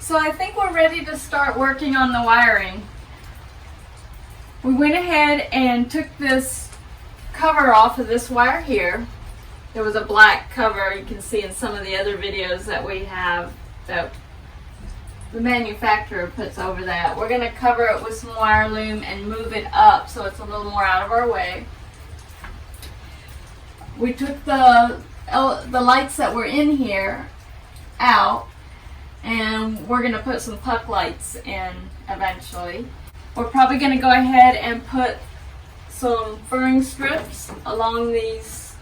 So I think we're ready to start working on the wiring. We went ahead and took this cover off of this wire here. There was a black cover you can see in some of the other videos that we have that the manufacturer puts over that. We're going to cover it with some wire loom and move it up so it's a little more out of our way. We took the lights that were in here out, and we're going to put some puck lights in eventually. We're probably going to go ahead and put some furring strips along these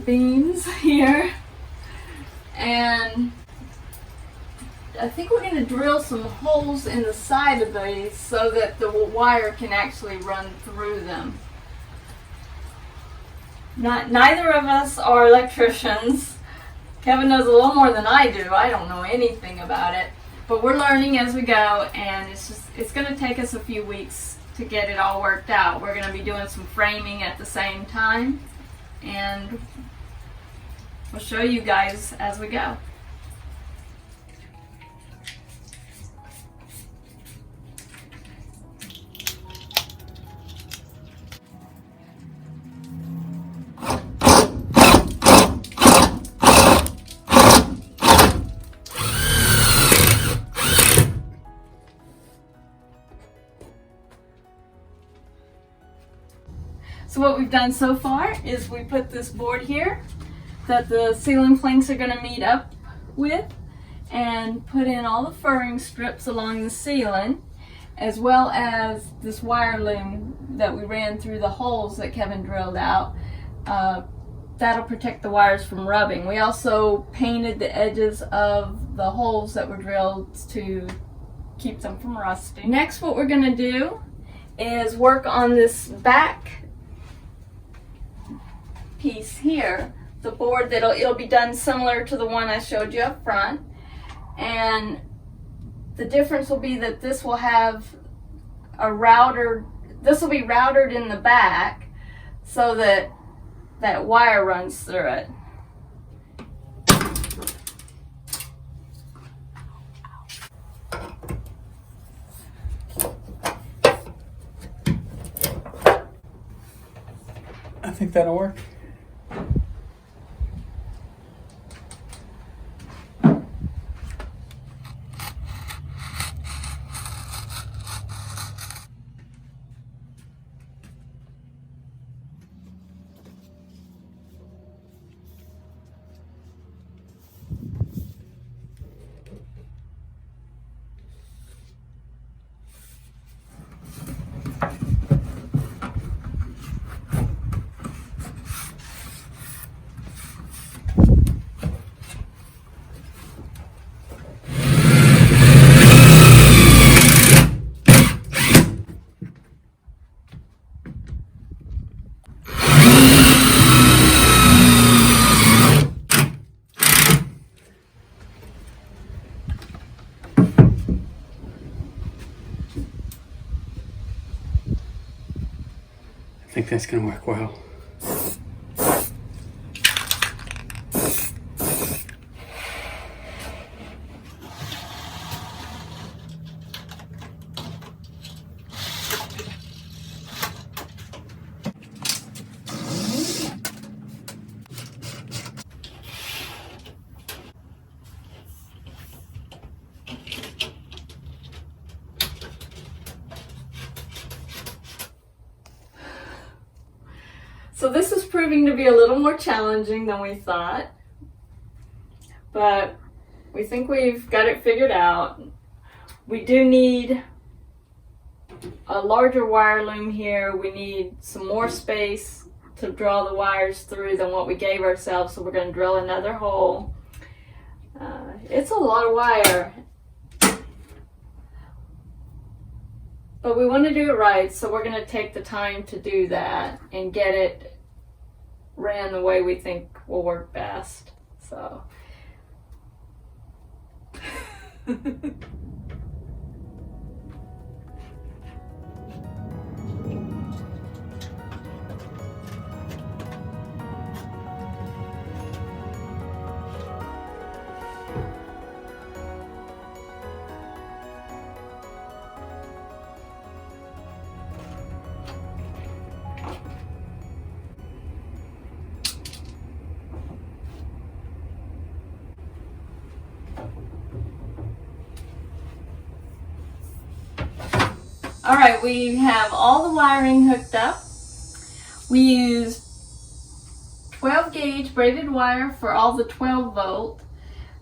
beams here, and I think we're going to drill some holes in the side of these so that the wire can actually run through them. Neither of us are electricians. Kevin knows a little more than I do. I don't know anything about it, but we're learning as we go, and it's going to take us a few weeks to get it all worked out. We're going to be doing some framing at the same time, and we'll show you guys as we go. So what we've done so far is we put this board here that the ceiling planks are going to meet up with, and put in all the furring strips along the ceiling, as well as this wire loom that we ran through the holes that Kevin drilled out. That'll protect the wires from rubbing. We also painted the edges of the holes that were drilled to keep them from rusting. Next, what we're going to do is work on this back piece here, the board it'll be done similar to the one I showed you up front, and the difference will be that this will have a router. This will be routed in the back so that that wire runs through it. I think that'll work. I think that's going to work well. So this is proving to be a little more challenging than we thought, but we think we've got it figured out. We do need a larger wire loom here. We need some more space to draw the wires through than what we gave ourselves, so we're going to drill another hole. It's a lot of wire, but we want to do it right, so we're going to take the time to do that and get it ran the way we think will work best. So Alright, we have all the wiring hooked up. We used 12 gauge braided wire for all the 12 volt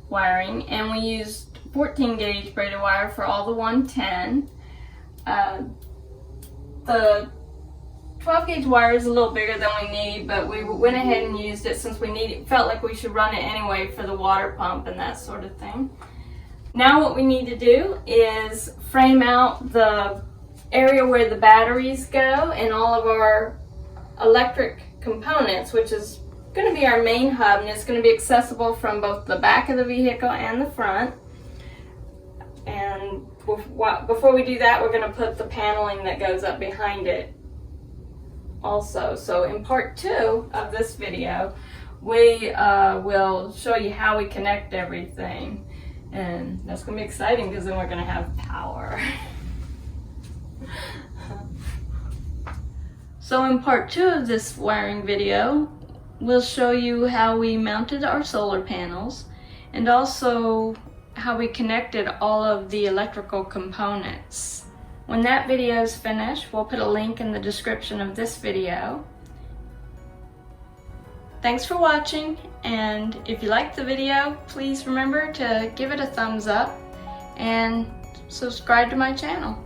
wiring, and we used 14 gauge braided wire for all the 110. The 12 gauge wire is a little bigger than we need, but we went ahead and used it since felt like we should run it anyway for the water pump and that sort of thing. Now what we need to do is frame out the area where the batteries go and all of our electric components, which is going to be our main hub, and it's going to be accessible from both the back of the vehicle and the front. And before we do that, we're going to put the paneling that goes up behind it also. So in part 2 of this video, we will show you how we connect everything, and that's going to be exciting because then we're going to have power. So in part 2 of this wiring video, we'll show you how we mounted our solar panels and also how we connected all of the electrical components. When that video is finished, we'll put a link in the description of this video. Thanks for watching, and if you liked the video, please remember to give it a thumbs up and subscribe to my channel.